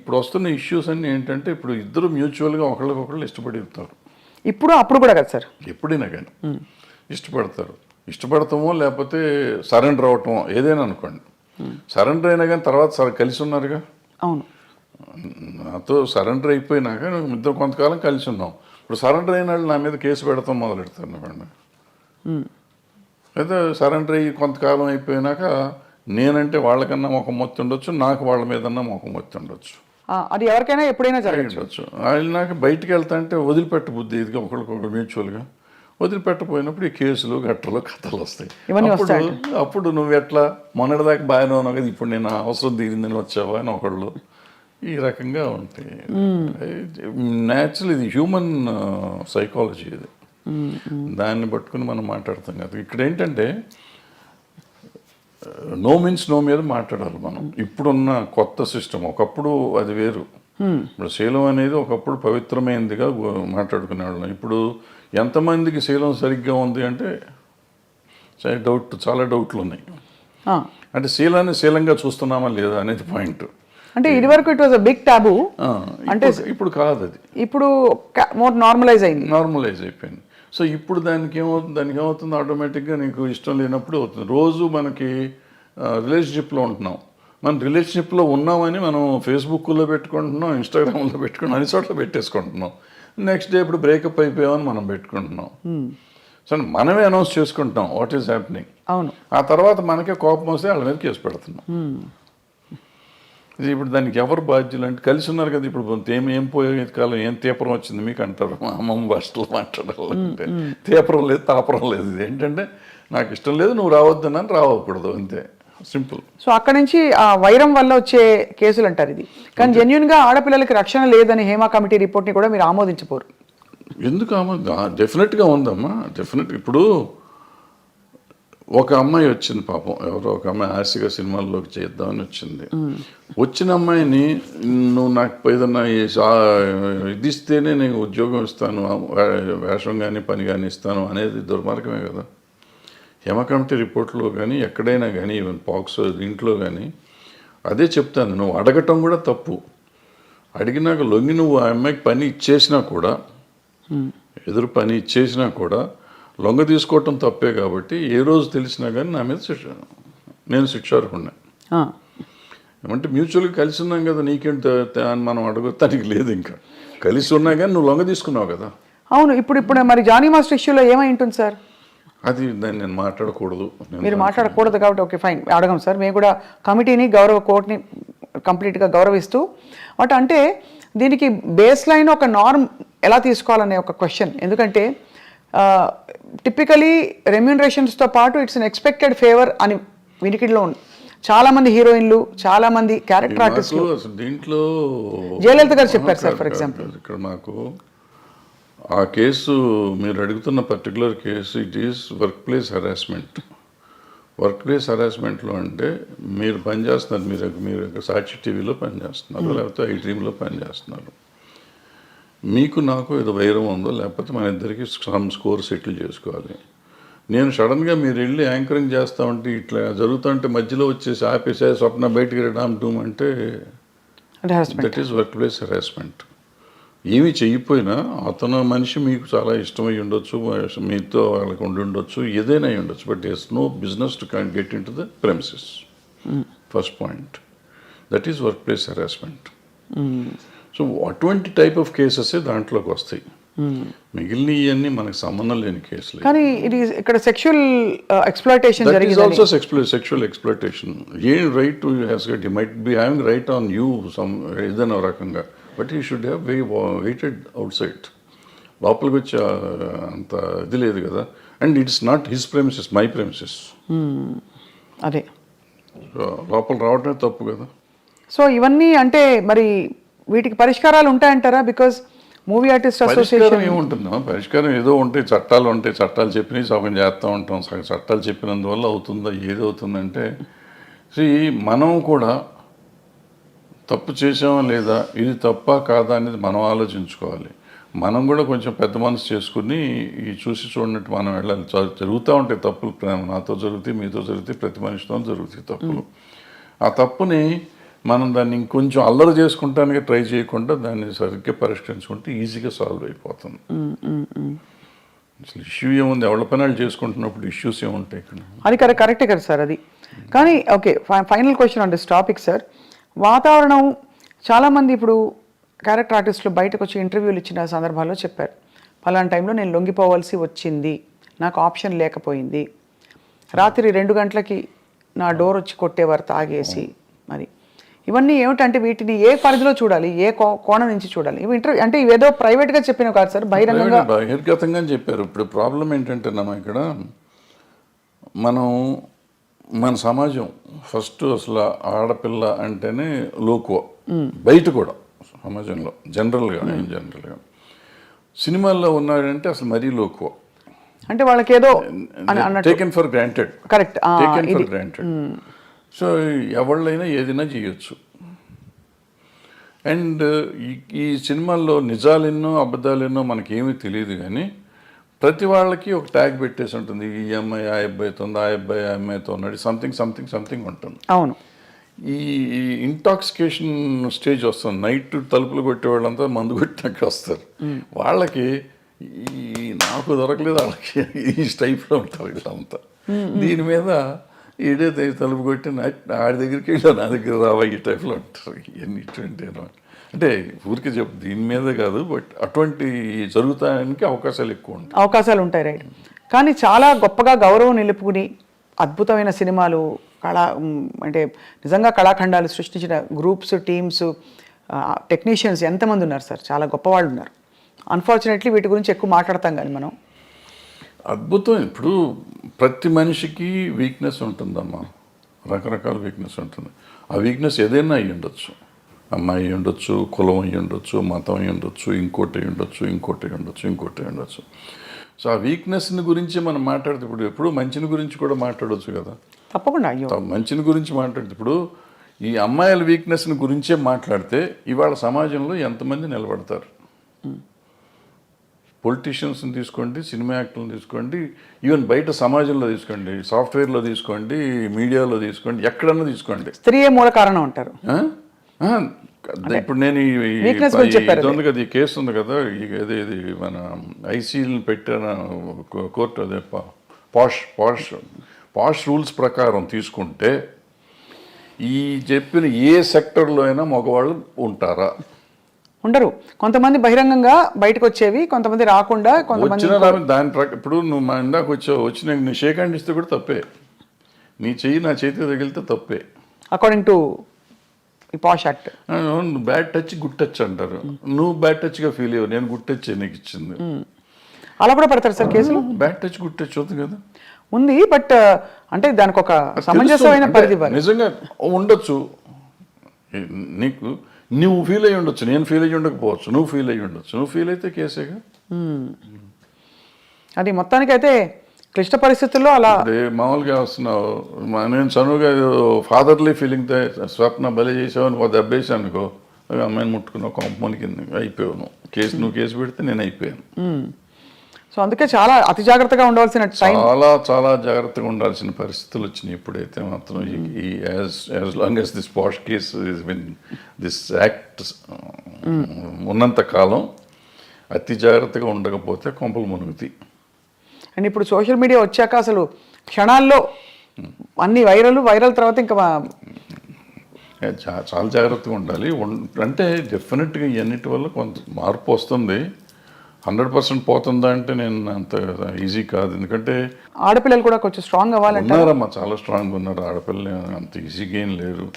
ఇప్పుడు వస్తున్న ఇష్యూస్ అన్నీ ఏంటంటే ఇప్పుడు ఇద్దరు మ్యూచువల్గా ఒకళ్ళకొకళ్ళు ఇష్టపడి ఉంటారు. ఇప్పుడు అప్పుడు కూడా కదా సార్? ఎప్పుడైనా కానీ ఇష్టపడతారు. ఇష్టపడతామో లేకపోతే సరెండర్ అవటమో ఏదైనా అనుకోండి. సరెండర్ అయినా కానీ తర్వాత కలిసి ఉన్నారుగా. అవును. నాతో సరెండర్ అయిపోయినాక ఇద్దరు కొంతకాలం కలిసి ఉన్నాం. ఇప్పుడు సరెండర్ అయిన వాళ్ళు నా మీద కేసు పెడతాం మొదలెడతారు అనుకోండి. అయితే సరెండర్ అయ్యి కొంతకాలం అయిపోయినాక నేనంటే వాళ్ళకన్నా మొఖం మొత్తి ఉండొచ్చు, నాకు వాళ్ళ మీదన్నా మొఖం మొత్తి ఉండొచ్చు. అది ఎవరికైనా ఎప్పుడైనా జరగచ్చు. వాళ్ళు నాకు బయటికి వెళ్తా అంటే వదిలిపెట్ట బుద్ధి ఇదిగా ఒకరికొకరు మ్యూచువల్గా వదిలిపెట్టపోయినప్పుడు ఈ కేసులు గట్టలు కథలు వస్తాయి. అప్పుడు నువ్వు ఎట్లా మొన్నటిదాకా బాగానే ఉన్నావు కదా, ఇప్పుడు నేను అవసరం తీరిందని వచ్చావా అని ఒకళ్ళు ఈ రకంగా ఉంటాయి. న్యాచురల్ ఇది హ్యూమన్ సైకాలజీ ఇది. దాన్ని పట్టుకుని మనం మాట్లాడతాం కదా. ఇక్కడ ఏంటంటే నో మీన్స్ నో మీద మాట్లాడాలి మనం. ఇప్పుడున్న కొత్త సిస్టమ్ ఒకప్పుడు అది వేరు. ఇప్పుడు శీలం అనేది ఒకప్పుడు పవిత్రమైనదిగా మాట్లాడుకునేవాళ్ళం. ఇప్పుడు ఎంతమందికి శీలం సరిగ్గా ఉంది అంటే చాలా డౌట్లు ఉన్నాయి. అంటే శీలాన్ని శీలంగా చూస్తున్నామా లేదా అనేది పాయింట్. అంటే ఇది వరకు ఇట్ వాజ్ అ బిగ్ టాబు. అంటే ఇప్పుడు కాదు, అది ఇప్పుడు మోర్ నార్మలైజ్ అయిపోయింది. సో ఇప్పుడు దానికి ఏమవుతుంది ఆటోమేటిక్గా నీకు ఇష్టం లేనప్పుడు అవుతుంది. రోజు మనకి రిలేషన్షిప్లో ఉంటున్నాం, మనం రిలేషన్షిప్లో ఉన్నామని మనం ఫేస్బుక్లో పెట్టుకుంటున్నాం, ఇన్స్టాగ్రామ్లో పెట్టుకుంటున్నాం, అన్ని చోట్ల పెట్టేసుకుంటున్నాం. నెక్స్ట్ డే ఇప్పుడు బ్రేకప్ అయిపోయామని మనం పెట్టుకుంటున్నాం. సో మనమే అనౌన్స్ చేసుకుంటున్నాం వాట్ ఈస్ హ్యాపెనింగ్. అవును. ఆ తర్వాత మనకే కోపం వస్తే వాళ్ళ మీద కేసు పెడుతున్నాం. ఇప్పుడు దానికి ఎవరు బాధ్యులు అంటే కలిసి ఉన్నారు కదా. ఇప్పుడు ఏం పోయే కాలం ఏం తీపరం వచ్చింది మీకు అంటారు మా అమ్మమ్మ భాషలో మాట్లాడాలంటే. తీపరం లేదు, తాపరం లేదు. ఇది ఏంటంటే నాకు ఇష్టం లేదు, నువ్వు రావద్దనని రావకూడదు, అంతే, సింపుల్. సో అక్కడ నుంచి ఆ వైరం వల్ల వచ్చే కేసులు అంటారు ఇది. కానీ జెన్యున్గా ఆడపిల్లలకి రక్షణ లేదని హేమా కమిటీ రిపోర్ట్ని కూడా మీరు ఆమోదించపోరు. ఎందుకు డెఫినెట్గా ఉందమ్మా, డెఫినెట్. ఇప్పుడు ఒక అమ్మాయి వచ్చింది పాపం, ఎవరో ఒక అమ్మాయి ఆశగా సినిమాల్లోకి చేద్దామని వచ్చింది. వచ్చిన అమ్మాయిని నువ్వు నాకు ఏదన్నా ఇది ఇస్తేనే నేను ఉద్యోగం ఇస్తాను, వేషం కానీ పని కానీ ఇస్తాను అనేది దుర్మార్గమే కదా. హేమ కమిటీ రిపోర్ట్లో కానీ ఎక్కడైనా కానీ ఈవెన్ పాక్స్ దీంట్లో కానీ అదే చెప్తాను. నువ్వు అడగటం కూడా తప్పు. అడిగినాక లొంగి నువ్వు ఆ అమ్మాయికి పని ఇచ్చేసినా కూడా, ఎదురు పని ఇచ్చేసినా కూడా లొంగ తీసుకోవటం తప్పే. కాబట్టి ఏ రోజు తెలిసినా కానీ నా మీద నేను శిక్షార్హుడిని. ఏమంటే మ్యూచువల్గా కలిసి ఉన్నాం కదా, నీకేంటి అని మనం అడగటానికి లేదు. ఇంకా కలిసి ఉన్నా కానీ నువ్వు లొంగ తీసుకున్నావు కదా. అవును. ఇప్పుడు మరి జానీ మాస్టర్ ఇష్యూలో ఏమై ఉంటుంది సార్? అది దాన్ని నేను మాట్లాడకూడదు. మీరు మాట్లాడకూడదు కాబట్టి ఓకే ఫైన్, అడగం సార్. మేము కూడా కమిటీని కోర్టుని కంప్లీట్గా గౌరవిస్తూ అంటే దీనికి బేస్ లైన్ ఒక నార్మ్ ఎలా తీసుకోవాలనే ఒక క్వశ్చన్. ఎందుకంటే టిపికలీ రెమ్యూనరేషన్స్తో పాటు ఇట్స్ అన్ ఎక్స్పెక్టెడ్ ఫేవర్ అని వినికిడిలో ఉంది. చాలామంది హీరోయిన్లు, చాలామంది క్యారెక్టర్ ఆర్టిస్టులు దీంట్లో జయలలిత గారు చెప్పారు సార్. ఫర్ ఎగ్జాంపుల్ ఇక్కడ మాకు ఆ కేసు మీరు అడుగుతున్న particular case it is work place harassment. Workplace హెరాస్మెంట్లో అంటే మీరు పనిచేస్తున్నారు, మీరు సాక్షి టీవీలో పనిచేస్తున్నారు, లేకపోతే ఐ డ్రీమ్లో పనిచేస్తున్నారు. మీకు నాకు ఏదో వైరం ఉందో, లేకపోతే మన ఇద్దరికి సమ్ స్కోర్ సెటిల్ చేసుకోవాలి. నేను సడన్గా మీరు వెళ్ళి యాంకరింగ్ చేస్తామంటే ఇట్లా జరుగుతుంటే మధ్యలో వచ్చేసి ఆపేసే స్వప్న బయటికి రామ్ డూమ్ అంటే that is work place harassment. ఏమీ చెయ్యిపోయినా అతను మనిషి మీకు చాలా ఇష్టమై ఉండొచ్చు, మీతో వాళ్ళకి ఉండొచ్చు, ఏదైనా అయి ఉండొచ్చు, but it's no business to get in to the premises. First point, that is work place harassment. So అటువంటి టైప్ ఆఫ్ కేసెస్ దాంట్లోకి వస్తాయి. మిగిలిన ఇవన్నీ మనకు సంబంధం లేని కేసులు. కానీ ఇది ఇక్కడ సెక్షువల్ ఎక్స్‌ప్లాయిటేషన్ జరిగింది. That is also sexual exploitation. A right to has gut, he might be having right on you some ఏదైనా రకంగా, but he should have weighted out side. లోపలికి వచ్చి అంత ఇది లేదు కదా. And it's not his premises, my premises. అదే లోపల రావడమే తప్పు కదా. సో ఇవన్నీ అంటే మరి వీటికి పరిష్కారాలు ఉంటాయంటారా? బికాజ్ మూవీ ఆర్టిస్ట్ అసోసియేషన్ ఏముంటుందా పరిష్కారం? ఏదో ఉంటాయి, చట్టాలు ఉంటాయి, చట్టాలు చెప్పినవి సగం చేస్తూ ఉంటాం. చట్టాలు చెప్పినందువల్ల అవుతుందా? ఏది అవుతుందంటే మనం కూడా తప్పు చేసామా లేదా, ఇది తప్ప కాదా అనేది మనం ఆలోచించుకోవాలి. మనం కూడా కొంచెం పెద్ద మనసు చేసుకుని ఈ చూసి చూడనట్టు మనం వెళ్ళాలి. జరుగుతూ ఉంటాయి తప్పులు, నాతో జరుగుతాయి, మీతో జరుగుతాయి, ప్రతి మనిషితో జరుగుతాయి తప్పులు. ఆ తప్పుని మనం దాన్ని ఇంకొంచెం అల్లరి చేసుకుంటానికి ట్రై చేయకుండా దాన్ని సరిగ్గా పరిష్కరించుకుంటే ఈజీగా సాల్వ్ అయిపోతుంది. అసలు ఇష్యూ ఏముంది, ఎవరి పని వాళ్ళు చేసుకుంటున్నప్పుడు ఇష్యూస్ ఏముంటాయి ఇక్కడ? అది కరెక్టే కదా సార్ అది. కానీ okay, final question on this topic sir. వాతావరణం చాలామంది ఇప్పుడు క్యారెక్టర్ ఆర్టిస్టులు బయటకు వచ్చి ఇంటర్వ్యూలు ఇచ్చిన సందర్భాల్లో చెప్పారు, పలానా టైంలో నేను లొంగిపోవాల్సి వచ్చింది, నాకు ఆప్షన్ లేకపోయింది, రాత్రి 2 గంటలకి నా డోర్ వచ్చి కొట్టేవారు తాగేసి. మరి ఇవన్నీ ఏమిటంటే వీటిని ఏ పరిధిలో చూడాలి, ఏ కోణం నుంచి చూడాలి? ఇవి ఇంటర్వ్యూ అంటే ఇవేదో ప్రైవేట్గా చెప్పినవి కాదు సార్, బహిరంగంగా బహిర్గతంగా చెప్పారు. ఇప్పుడు ప్రాబ్లం ఏంటంటే ఇక్కడ మన సమాజం ఫస్ట్ అసలు ఆడపిల్ల అంటేనే లోకువ, బయట కూడా సమాజంలో జనరల్గా సినిమాల్లో ఉన్నాడంటే అసలు మరీ లోకువ, అంటే వాళ్ళకి ఏదో taken for granted. Correct, taken for granted. So ఎవళ్ళైనా ఏదైనా చేయొచ్చు. అండ్ ఈ సినిమాల్లో నిజాలెన్నో అబద్ధాలెన్నో మనకేమీ తెలియదు, కానీ ప్రతి వాళ్ళకి ఒక ట్యాగ్ పెట్టేసి ఉంటుంది, ఈ అమ్మాయి ఆ అబ్బాయితో ఉంది, ఆ అబ్బాయి ఆ అమ్మాయితో ఉన్నాడు, సంథింగ్ ఉంటుంది. అవును. ఈ ఇంటాక్సికేషన్ స్టేజ్ వస్తుంది, నైట్ తలుపులు కొట్టే వాళ్ళంతా మందు కొట్టినాక వస్తారు. వాళ్ళకి నాకు దొరకలేదు, వాళ్ళకి ఈ టైప్లో ఉంటారు వీళ్ళంతా. దీని మీద ఈడే తలుపు కొట్టి ఆడి దగ్గరికి వెళ్ళా, నా దగ్గర రావా, ఈ టైప్లో ఉంటారు. ఇవన్నీ ఇటువంటి అంటే ఊరికి చెప్పు, దీని మీదే కాదు, బట్ అటువంటి జరుగుతానికి అవకాశాలు ఉంటాయి. రైట్. కానీ చాలా గొప్పగా గౌరవం నిలుపుకుని అద్భుతమైన సినిమాలు, అంటే నిజంగా కళాఖండాలు సృష్టించిన గ్రూప్స్, టీమ్స్, టెక్నీషియన్స్ ఎంతమంది ఉన్నారు సార్, చాలా గొప్పవాళ్ళు ఉన్నారు. అన్ఫార్చునేట్లీ వీటి గురించి ఎక్కువ మాట్లాడతాం కానీ మనం. అద్భుతం. ఇప్పుడు ప్రతి మనిషికి వీక్నెస్ ఉంటుందమ్మా, రకరకాల వీక్నెస్ ఉంటుంది. ఆ వీక్నెస్ ఏదైనా అయ్యి ఉండొచ్చు, అమ్మాయి అయ్యి ఉండొచ్చు, కులం అయ్యి ఉండొచ్చు, మతం అయ్యి ఉండొచ్చు, ఇంకోటి అయ్యి ఉండొచ్చు. సో ఆ వీక్నెస్ని గురించి మనం మాట్లాడితే ఎప్పుడు మంచిని గురించి కూడా మాట్లాడవచ్చు కదా. తప్పకుండా. మంచిని గురించి మాట్లాడితే ఇప్పుడు ఈ అమ్మాయిల వీక్నెస్ని గురించే మాట్లాడితే ఇవాళ సమాజంలో ఎంతమంది నిలబడతారు? పొలిటీషియన్స్ని తీసుకోండి, సినిమా యాక్టర్లను తీసుకోండి, ఈవెన్ బయట సమాజంలో తీసుకోండి, సాఫ్ట్వేర్లో తీసుకోండి, మీడియాలో తీసుకోండి, ఎక్కడన్నా తీసుకోండి, స్త్రీయే మూల కారణం అంటారు. ఇప్పుడు నేను ఇది ఉంది కదా, ఈ కేసు ఉంది కదా, ఇది మన ఐసీఎల్ని పెట్టిన కోర్టు, అదే పాష్ రూల్స్ ప్రకారం తీసుకుంటే ఈ చెప్పిన ఏ సెక్టర్లో అయినా మగవాళ్ళు ఉంటారా? ఉండరు. కొంతమంది బహిరంగంగా బయటకు వచ్చేవి, కొంతమంది రాకుండా, కొంతమంది దాని ఇప్పుడు నువ్వు మా ఇందాక వచ్చి నీ షేక్ హ్యాండ్ ఇస్తే కూడా తప్పే, నీ చెయ్యి నా చేతికి తగిలితే తప్పే, according to posh act. Bad touch good touch అంటారు. నువ్వు బ్యాడ్ టచ్గా ఫీల్ అయ్యావు, నేను గుడ్ టచ్ నీకు ఇచ్చింది. అలా కూడా పడతారు సార్ కేసులు? బ్యాడ్ టచ్ గుడ్ టచ్ అవుతుంది కదా, ఉంది. బట్ అంటే దానికి ఒక సమంజసమైన పరిధి నిజంగా ఉండొచ్చు. నువ్వు ఫీల్ అయ్యి ఉండొచ్చు, నేను ఫీల్ అయ్యి ఉండకపోవచ్చు, నువ్వు ఫీల్ అయ్యి ఉండొచ్చు. నువ్వు ఫీల్ అయితే కేసేగా. అది మొత్తానికైతే క్లిష్ట పరిస్థితుల్లో అలా మామూలుగా వస్తున్నావు. నేను చనువుగా ఫాదర్లీ ఫీలింగ్ స్వప్న బలి చేసావు అని దెబ్బేసాను అనుకో, అమ్మాయిని ముట్టుకున్నావు, కొంపమని కింద అయిపోయావు. నువ్వు కేసు పెడితే నేను అయిపోయాను. సో అందుకే చాలా అతి జాగ్రత్తగా ఉండవలసిన టైం, చాలా జాగ్రత్తగా ఉండాల్సిన పరిస్థితులు వచ్చినాయి. ఇప్పుడైతే మాత్రం as long as this posh case this act ఉన్నంత కాలం అతి జాగ్రత్తగా ఉండకపోతే కొంపలు మునుగుతాయి. అండ్ ఇప్పుడు సోషల్ మీడియా వచ్చాక అసలు క్షణాల్లో అన్ని వైరల్ తర్వాత ఇంకా చాలా జాగ్రత్తగా ఉండాలి. అంటే డెఫినెట్గా ఇవన్నిటి వల్ల కొంత మార్పు వస్తుంది. 100% పోతుందా అంటే నేను అంత ఈజీ కాదు. ఎందుకంటే ఆడపిల్లలు కూడా కొంచెం స్ట్రాంగ్ అవ్వాలంటే ఉన్నారమ్మా, చాలా స్ట్రాంగ్ ఉన్నారు ఆడపిల్లలు, అంత ఈజీగా ఏం లేరు.